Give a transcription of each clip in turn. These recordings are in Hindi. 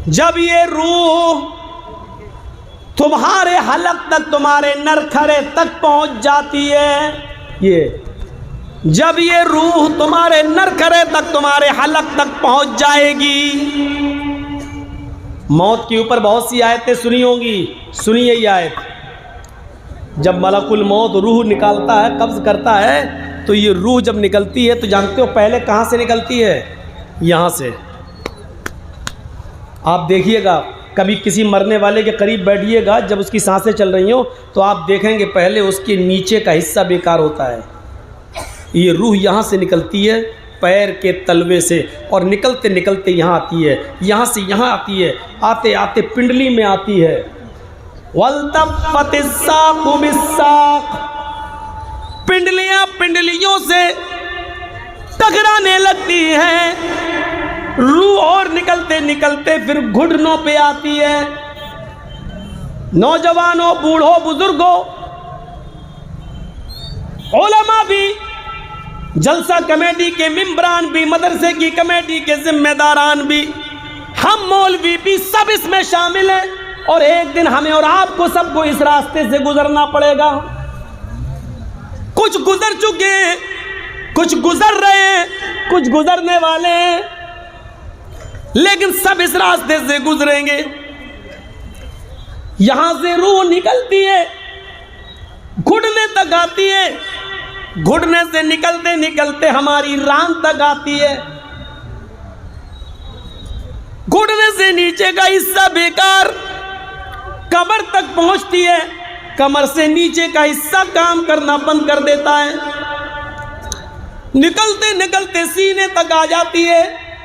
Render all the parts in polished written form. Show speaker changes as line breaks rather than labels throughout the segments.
जब ये रूह तुम्हारे हलक तक, तुम्हारे नरखरे तक पहुंच जाती है, जब ये रूह तुम्हारे नरखरे तक, तुम्हारे हलक तक पहुंच जाएगी। मौत के ऊपर बहुत सी आयतें सुनी होंगी, सुनिए ये आयत। जब मलकुल मौत रूह निकालता है, कब्ज करता है, तो ये रूह जब निकलती है तो जानते हो पहले कहाँ से निकलती है? यहाँ से। आप देखिएगा, कभी किसी मरने वाले के करीब बैठिएगा, जब उसकी सांसें चल रही हो तो आप देखेंगे पहले उसके नीचे का हिस्सा बेकार होता है। ये रूह यहाँ से निकलती है, पैर के तलवे से, और निकलते निकलते यहाँ आती है, यहाँ से यहाँ आती है, आते आते पिंडली में आती है। वल्तफ़तिस्साक़ु बिस्साक़, पिंडलियाँ पिंडलियों से टकराने लगती हैं। रूह और निकलते निकलते फिर घुटनों पे आती है। नौजवानों, बूढ़ों, बुजुर्गों, उलमा भी, जलसा कमेटी के मेंबरान भी, मदरसे की कमेटी के जिम्मेदारान भी, हम मौलवी भी, सब इसमें शामिल हैं। और एक दिन हमें और आपको सबको इस रास्ते से गुजरना पड़ेगा। कुछ गुजर चुके हैं, कुछ गुजर रहे हैं, कुछ गुजरने वाले हैं, लेकिन सब इस रास्ते से गुजरेंगे। यहां से रूह निकलती है, घुटने तक आती है, घुटने से निकलते निकलते हमारी रान तक आती है। घुटने से नीचे का हिस्सा बेकार, कमर तक पहुंचती है, कमर से नीचे का हिस्सा काम करना बंद कर देता है। निकलते निकलते सीने तक आ जाती है,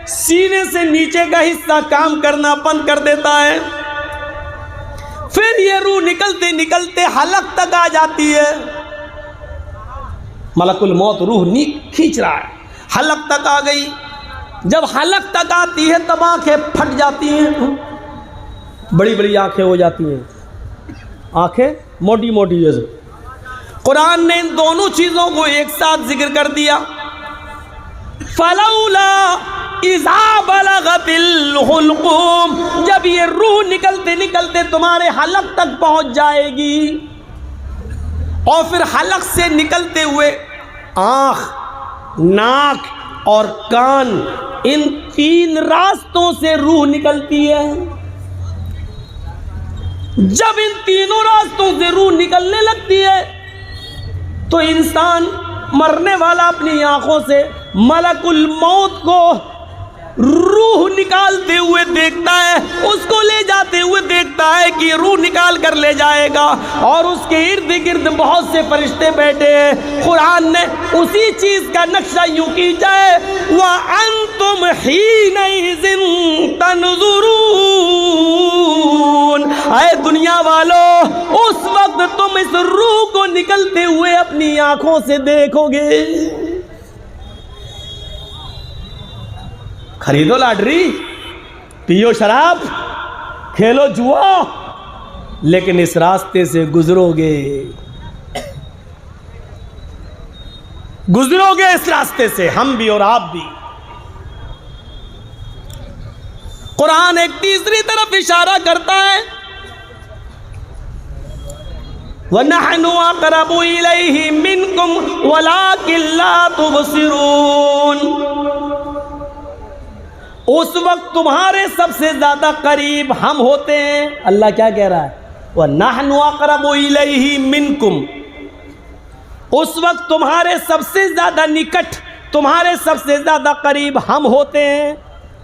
सीने से नीचे का हिस्सा काम करना बंद कर देता है। फिर ये रूह निकलते निकलते हलक तक आ जाती है। मलकुल मौत रूह खींच रहा है, हलक तक आ गई। जब हलक तक आती है तब आंखें फट जाती हैं, बड़ी बड़ी आंखें हो जाती हैं, आंखें मोटी मोटी जैसे। कुरान ने इन दोनों चीज़ों को एक साथ जिक्र कर दिया। फलौला इज़ा बलगतिल हुल्क़ूम, जब ये रूह निकलते निकलते तुम्हारे हलक तक पहुंच जाएगी, और फिर हलक से निकलते हुए आँख, नाक और कान, इन तीन रास्तों से रूह निकलती है। जब इन तीनों रास्तों से रूह निकलने लगती है तो इंसान मरने वाला अपनी आंखों से मलकुल मौत को रूह निकालते हुए देखता है, उसको ले जाते हुए देखता है कि रूह निकाल कर ले जाएगा, और उसके इर्द गिर्द बहुत से फरिश्ते बैठे हैं। कुरान ने उसी चीज का नक्शा यूं की जाए, व अंतुम हीनइज़िन तंज़ुरून, ऐ दुनिया वालों, उस वक्त तुम इस रूह को निकलते हुए अपनी आंखों से देखोगे। खरीदो लॉटरी, पियो शराब, खेलो जुआ, लेकिन इस रास्ते से गुजरोगे, गुजरोगे इस रास्ते से, हम भी और आप भी। कुरान एक तीसरी तरफ इशारा करता है, वनहनु अक़रबु इलैहि मिनकुम वलाकिन ला तुबसिरून, उस वक्त तुम्हारे सबसे ज्यादा करीब हम होते हैं। अल्लाह क्या कह रहा है? वनहनु अक़रबु इलैहि मिनकुम, उस वक्त तुम्हारे सबसे ज्यादा निकट, तुम्हारे सबसे ज्यादा करीब हम होते हैं।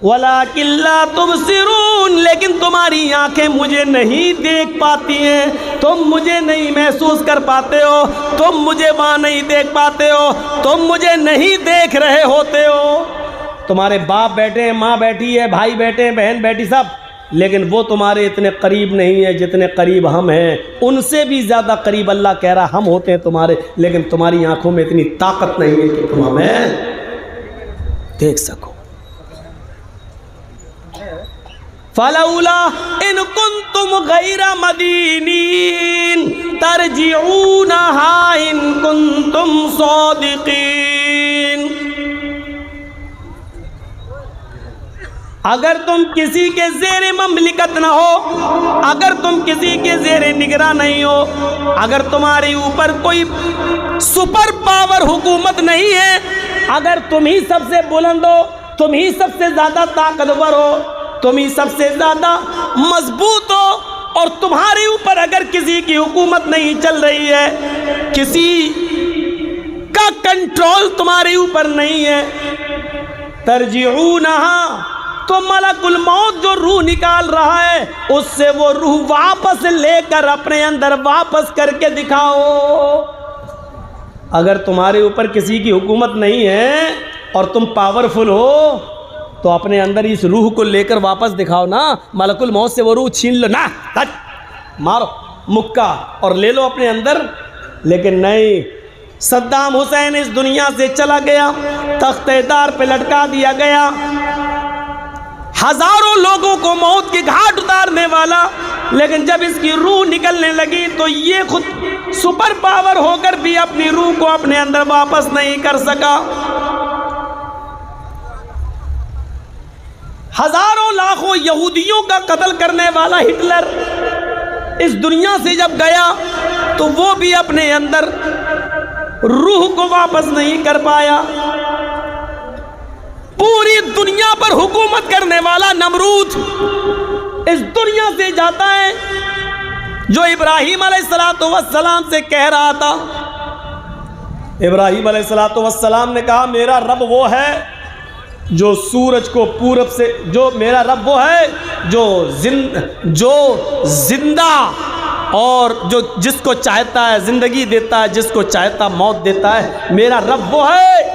वलाकिन ला तुबसिरून, लेकिन तुम्हारी आंखें मुझे नहीं देख पाती हैं, तुम मुझे नहीं महसूस कर पाते हो, तुम मुझे वहाँ नहीं देख पाते हो, तुम मुझे नहीं देख रहे होते हो। तुम्हारे बाप बैठे हैं, माँ बैठी है, भाई बैठे हैं, बहन बैठी, सब, लेकिन वो तुम्हारे इतने करीब नहीं है जितने करीब हम हैं। उनसे भी ज़्यादा करीब अल्लाह कह रहा हम होते हैं तुम्हारे, लेकिन तुम्हारी आंखों में इतनी ताकत नहीं है कि तुम हमें देख सको। फलौला इन कुंतुम गैरा मदीनीन तरजिऊनहा इन कुंतुम सादिकीन, अगर तुम किसी के ज़ेरे ममलिकत ना हो, अगर तुम किसी के ज़ेरे निगरान नहीं हो, अगर तुम्हारे ऊपर कोई सुपर पावर हुकूमत नहीं है, अगर तुम ही सबसे बुलंद हो, तुम ही सबसे ज़्यादा ताकतवर हो, तुम ही सबसे ज़्यादा मजबूत हो, और तुम्हारे ऊपर अगर किसी की हुकूमत नहीं चल रही है, किसी का कंट्रोल तुम्हारे ऊपर नहीं है, तरजीऊनहा, तो मलकुल मौत जो रूह निकाल रहा है उससे वो रूह वापस लेकर अपने अंदर वापस करके दिखाओ। अगर तुम्हारे ऊपर किसी की हुकूमत नहीं है और तुम पावरफुल हो तो अपने अंदर इस रूह को लेकर वापस दिखाओ ना। मलकुल मौत से वो रूह छीन लो ना, मारो मुक्का और ले लो अपने अंदर। लेकिन नहीं, सद्दाम हुसैन इस दुनिया से चला गया, तख्तेदार पे लटका दिया गया, हजारों लोगों को मौत के घाट उतारने वाला, लेकिन जब इसकी रूह निकलने लगी तो ये खुद सुपर पावर होकर भी अपनी रूह को अपने अंदर वापस नहीं कर सका। हजारों लाखों यहूदियों का कत्ल करने वाला हिटलर इस दुनिया से जब गया तो वो भी अपने अंदर रूह को वापस नहीं कर पाया। पूरी दुनिया पर हुकूमत करने वाला नमरूद इस दुनिया से जाता है, जो इब्राहीम अलैहिस्सलाम से कह रहा था। इब्राहीम अलैहिस्सलाम ने कहा मेरा रब वो है जो सूरज को पूरब से, जो मेरा रब वो है जो जिंदा और जो जिसको चाहता है जिंदगी देता है, जिसको चाहता मौत देता है। मेरा रब वो है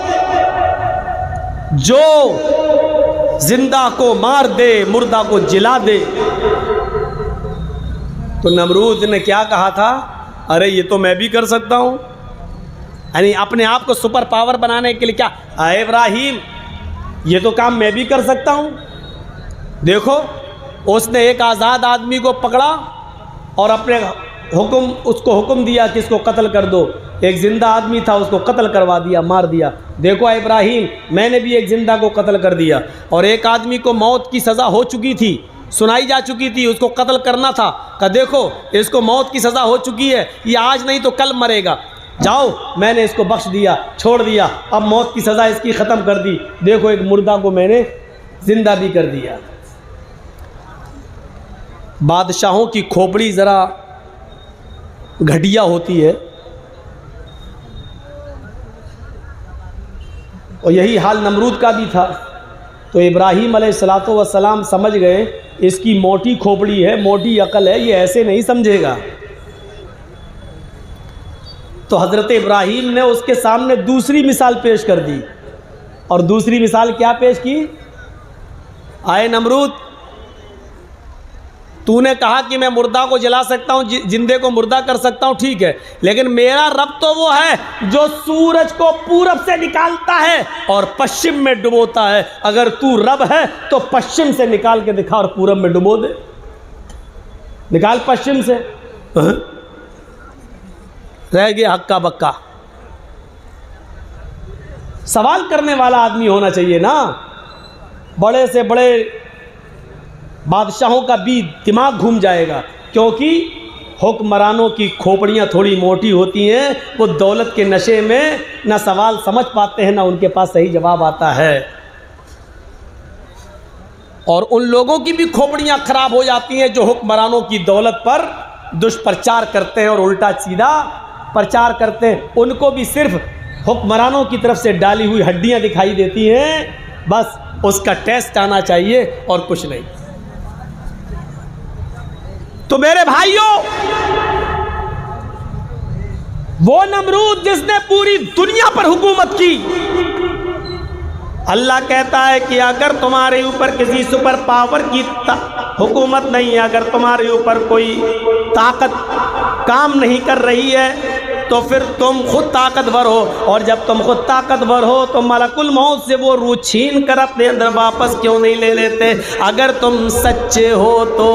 जो जिंदा को मार दे, मुर्दा को जिला दे। तो नमरूद ने क्या कहा था, अरे ये तो मैं भी कर सकता हूं, यानी अपने आप को सुपर पावर बनाने के लिए। क्या अरे इब्राहिम, ये तो काम मैं भी कर सकता हूं। देखो, उसने एक आज़ाद आदमी को पकड़ा और अपने उसको हुक्म दिया कि इसको कत्ल कर दो। एक जिंदा आदमी था, उसको कत्ल करवा दिया, मार दिया। देखो इब्राहिम, मैंने भी एक जिंदा को कत्ल कर दिया। और एक आदमी को मौत की सज़ा हो चुकी थी, सुनाई जा चुकी थी, उसको कत्ल करना था। कहा देखो इसको मौत की सज़ा हो चुकी है, ये आज नहीं तो कल मरेगा, जाओ मैंने इसको बख्श दिया, छोड़ दिया, अब मौत की सज़ा इसकी ख़त्म कर दी। देखो एक मुर्दा को मैंने जिंदा भी कर दिया। बादशाहों की खोपड़ी ज़रा घटिया होती है, और यही हाल नमरूद का भी था। तो इब्राहीम अलैहिस्सलाम समझ गए इसकी मोटी खोपड़ी है, मोटी अकल है, ये ऐसे नहीं समझेगा। तो हज़रत इब्राहीम ने उसके सामने दूसरी मिसाल पेश कर दी। और दूसरी मिसाल क्या पेश की, आए नमरूद, तूने कहा कि मैं मुर्दा को जला सकता हूँ, जिंदे को मुर्दा कर सकता हूँ, ठीक है, लेकिन मेरा रब तो वो है जो सूरज को पूरब से निकालता है और पश्चिम में डुबोता है। अगर तू रब है तो पश्चिम से निकाल के दिखा और पूरब में डुबो दे। निकाल पश्चिम से, रह गया हक्का बक्का। सवाल करने वाला आदमी होना चाहिए ना। बड़े से बड़े बादशाहों का भी दिमाग घूम जाएगा, क्योंकि हुक्मरानों की खोपड़ियाँ थोड़ी मोटी होती हैं। वो दौलत के नशे में ना सवाल समझ पाते हैं, ना उनके पास सही जवाब आता है। और उन लोगों की भी खोपड़ियाँ खराब हो जाती हैं जो हुक्मरानों की दौलत पर दुष्प्रचार करते हैं और उल्टा सीधा प्रचार करते हैं। उनको भी सिर्फ हुक्मरानों की तरफ से डाली हुई हड्डियाँ दिखाई देती हैं, बस उसका टेस्ट आना चाहिए और कुछ नहीं। तो मेरे भाइयों, वो नमरूद जिसने पूरी दुनिया पर हुकूमत की, अल्लाह कहता है कि अगर तुम्हारे ऊपर किसी सुपर पावर की हुकूमत नहीं है, अगर तुम्हारे ऊपर कोई ताकत काम नहीं कर रही है, तो फिर तुम खुद ताकतवर हो। और जब तुम खुद ताकतवर हो तो मलकुल मौत से वो रूह छीन कर अपने अंदर वापस क्यों नहीं ले लेते। अगर तुम सच्चे हो तो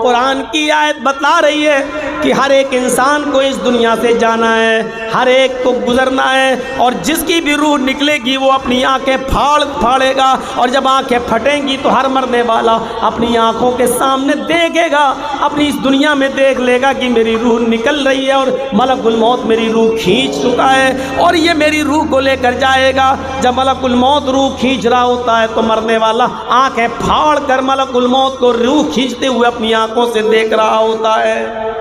कुरान की आयत बता रही है कि हर एक इंसान को इस दुनिया से जाना है, हर एक को गुजरना है, और जिसकी भी रूह निकलेगी वो अपनी आंखें फाड़ेगा, और जब आंखें फटेंगी तो हर मरने वाला अपनी आंखों के सामने देखेगा, अपनी इस दुनिया में देख लेगा कि मेरी रूह निकल रही है और मलकुल मौत मेरी रूह खींच चुका है और ये मेरी रूह को लेकर जाएगा। जब मलकुल मौत रूह खींच रहा होता है तो मरने वाला आंखें फाड़ कर मलकुल मौत को रूह खींचते हुए अपनी आंखों से देख रहा होता है।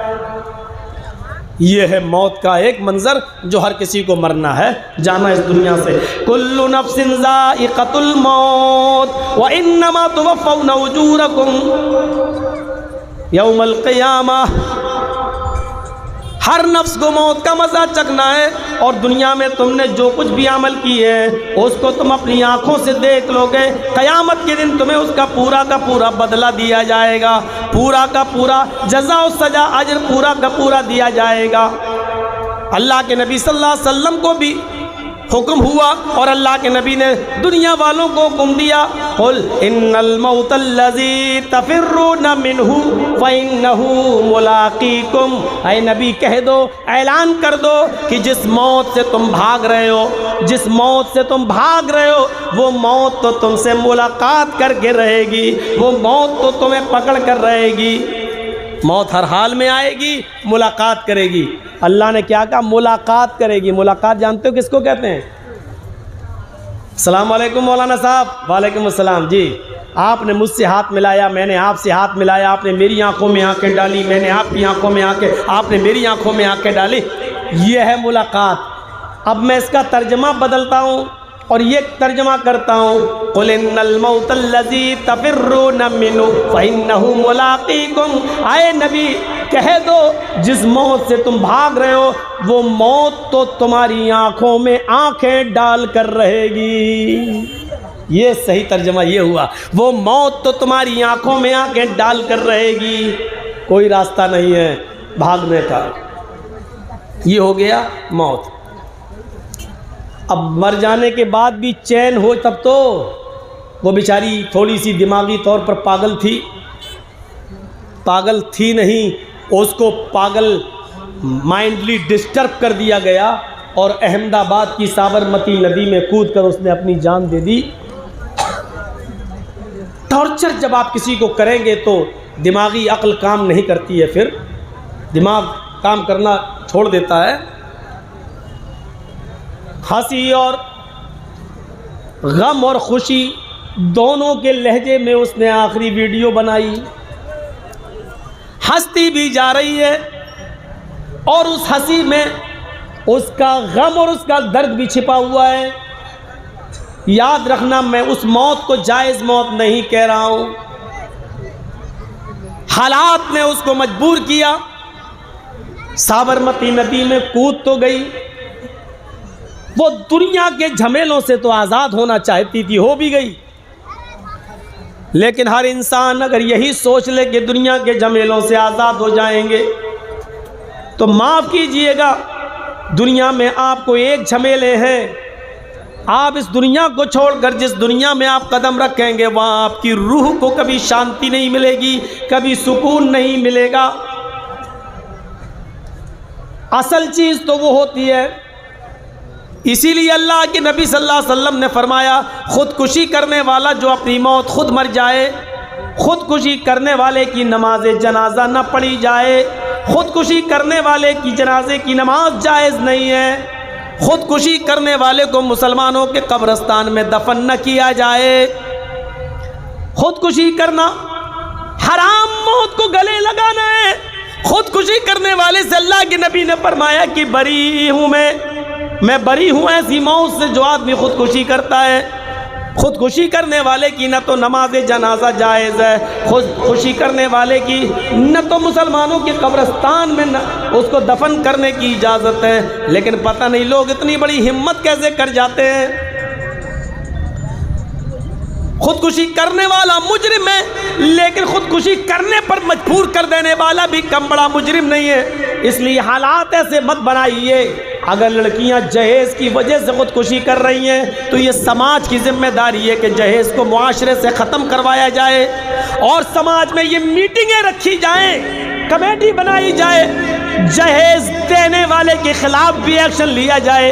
ये है मौत का एक मंजर जो हर किसी को मरना है, जाना इस दुनिया से। कुल्लु नफ्सिन ज़ाइक़तुल मौत व इन्नमा तुवफ़्फ़ौना उजूरकुम यौमल क़ियामह। हर नफ्स को मौत का मज़ा चखना है, और दुनिया में तुमने जो कुछ भी अमल की है उसको तुम अपनी आंखों से देख लोगे। क़यामत के दिन तुम्हें उसका पूरा का पूरा बदला दिया जाएगा, पूरा का पूरा जज़ा और सज़ा अजर पूरा का पूरा दिया जाएगा। अल्लाह के नबी सल्लल्लाहु अलैहि वसल्लम को भी हुक्म हुआ और अल्लाह के नबी ने दुनिया वालों को हुक्म दिया, कुल इन्नल मौतल्लज़ी तफ़िर्रूना मिन्हु फ़इन्नहु मुलाक़ीकुम। ऐ नबी कह दो, ऐलान कर दो कि जिस मौत से तुम भाग रहे हो, जिस मौत से तुम भाग रहे हो, वो मौत तो तुमसे मुलाकात करके रहेगी, वो मौत तो तुम्हें पकड़ कर रहेगी। मौत हर हाल में आएगी, मुलाकात करेगी। अल्लाह ने क्या कहा? मुलाकात करेगी। मुलाकात जानते हो किसको कहते हैं? अस्सलाम वालेकुम मौलाना साहब। वालेकुम अस्सलाम। जी, आपने मुझसे हाथ मिलाया, मैंने आपसे हाथ मिलाया, आपने मेरी आंखों में आंखें डाली, मैंने आपकी आंखों में आंखें, आपने मेरी आंखों में आंखें डाली। ये है मुलाकात। अब मैं इसका तर्जमा बदलता हूँ और ये तर्जमा करता हूँ, कुल इन्नल मौतल्लज़ी तफ़िर्रूना मिन्हु फ़इन्नहु मुलाक़ीकुम। आए नबी कह दो, जिस मौत से तुम भाग रहे हो वो मौत तो तुम्हारी आंखों में आंखें डाल कर रहेगी। ये सही तर्जमा ये हुआ, वो मौत तो तुम्हारी आंखों में आंखें डाल कर रहेगी। कोई रास्ता नहीं है भागने का। ये हो गया मौत। अब मर जाने के बाद भी चैन हो तब तो। वो बेचारी थोड़ी सी दिमागी तौर पर पागल थी नहीं, उसको पागल माइंडली डिस्टर्ब कर दिया गया और अहमदाबाद की साबरमती नदी में कूदकर उसने अपनी जान दे दी। टॉर्चर जब आप किसी को करेंगे तो दिमागी अक्ल काम नहीं करती है, फिर दिमाग काम करना छोड़ देता है। हंसी और गम और खुशी दोनों के लहजे में उसने आखिरी वीडियो बनाई। हंसती भी जा रही है और उस हंसी में उसका गम और उसका दर्द भी छिपा हुआ है। याद रखना, मैं उस मौत को जायज़ मौत नहीं कह रहा हूं। हालात ने उसको मजबूर किया, साबरमती नदी में कूद तो गई। वो दुनिया के झमेलों से तो आज़ाद होना चाहती थी, हो भी गई। लेकिन हर इंसान अगर यही सोच ले कि दुनिया के झमेलों से आज़ाद हो जाएंगे तो माफ़ कीजिएगा, दुनिया में आपको एक झमेले हैं। आप इस दुनिया को छोड़कर जिस दुनिया में आप कदम रखेंगे वहाँ आपकी रूह को कभी शांति नहीं मिलेगी, कभी सुकून नहीं मिलेगा। असल चीज़ तो वो होती है। इसीलिए अल्लाह के नबी सल्लल्लाहु अलैहि वसल्लम ने फरमाया, खुदकुशी करने वाला जो अपनी मौत खुद मर जाए, खुदकुशी करने वाले की नमाज जनाजा न पढ़ी जाए, खुदकुशी करने वाले की जनाजे की नमाज जायज़ नहीं है, खुदकुशी करने वाले को मुसलमानों के कब्रिस्तान में दफन न किया जाए। खुदकुशी करना हराम, मौत को गले लगाना है। खुदकुशी करने वाले से अल्लाह के नबी ने फरमाया कि बरी हूँ मैं बरी हूँ ऐसी मौत से जो आदमी खुदकुशी करता है। खुदकुशी करने वाले की न तो नमाज जनाजा जायज़ है, खुदकुशी करने वाले की न तो मुसलमानों के कब्रिस्तान में न उसको दफन करने की इजाज़त है। लेकिन पता नहीं लोग इतनी बड़ी हिम्मत कैसे कर जाते हैं। खुदकुशी करने वाला मुजरिम है, लेकिन खुदकुशी करने पर मजबूर कर देने वाला भी कम बड़ा मुजरिम नहीं है। इसलिए हालात ऐसे मत बनाइए। अगर लड़कियां जहेज़ की वजह से खुदकुशी कर रही हैं तो ये समाज की जिम्मेदारी है कि जहेज़ को मुआशरे से ख़त्म करवाया जाए और समाज में ये मीटिंगें रखी जाएं, कमेटी बनाई जाए, जहेज देने वाले के खिलाफ भी एक्शन लिया जाए,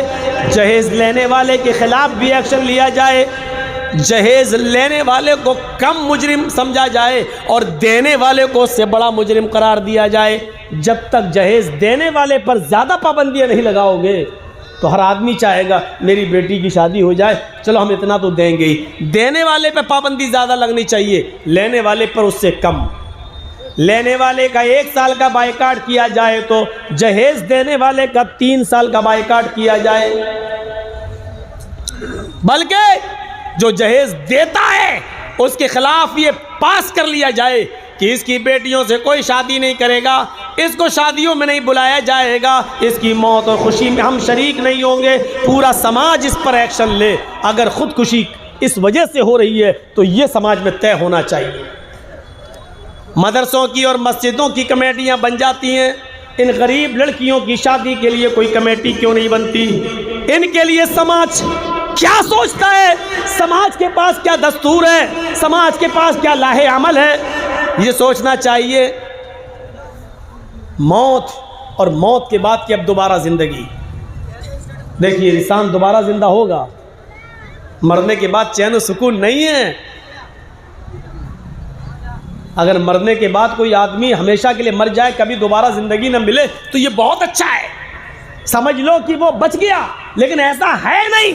जहेज लेने वाले के खिलाफ भी एक्शन लिया जाए, जहेज लेने वाले को कम मुजरिम समझा जाए और देने वाले को उससे बड़ा मुजरिम करार दिया जाए। जब तक जहेज देने वाले पर ज़्यादा पाबंदियां नहीं लगाओगे तो हर आदमी चाहेगा मेरी बेटी की शादी हो जाए, चलो हम इतना तो देंगे ही। देने वाले पे पाबंदी ज़्यादा लगनी चाहिए, लेने वाले पर उससे कम। लेने वाले का 1 साल का बायकाट किया जाए तो जहेज देने वाले का 3 साल का बायकाट किया जाए। बल्कि जो जहेज देता है उसके खिलाफ ये पास कर लिया जाए कि इसकी बेटियों से कोई शादी नहीं करेगा, इसको शादियों में नहीं बुलाया जाएगा, इसकी मौत और खुशी में हम शरीक नहीं होंगे। पूरा समाज इस पर एक्शन ले। अगर खुदकुशी इस वजह से हो रही है तो ये समाज में तय होना चाहिए। मदरसों की और मस्जिदों की कमेटियां बन जाती हैं, इन गरीब लड़कियों की शादी के लिए कोई कमेटी क्यों नहीं बनती? इनके लिए समाज क्या सोचता है? समाज के पास क्या दस्तूर है? समाज के पास क्या लाहे अमल है? ये सोचना चाहिए। मौत और मौत के बाद की अब दोबारा ज़िंदगी। देखिए, इंसान दोबारा ज़िंदा होगा, मरने के बाद चैन और सुकून नहीं है। अगर मरने के बाद कोई आदमी हमेशा के लिए मर जाए, कभी दोबारा ज़िंदगी न मिले तो ये बहुत अच्छा है, समझ लो कि वो बच गया। लेकिन ऐसा है नहीं।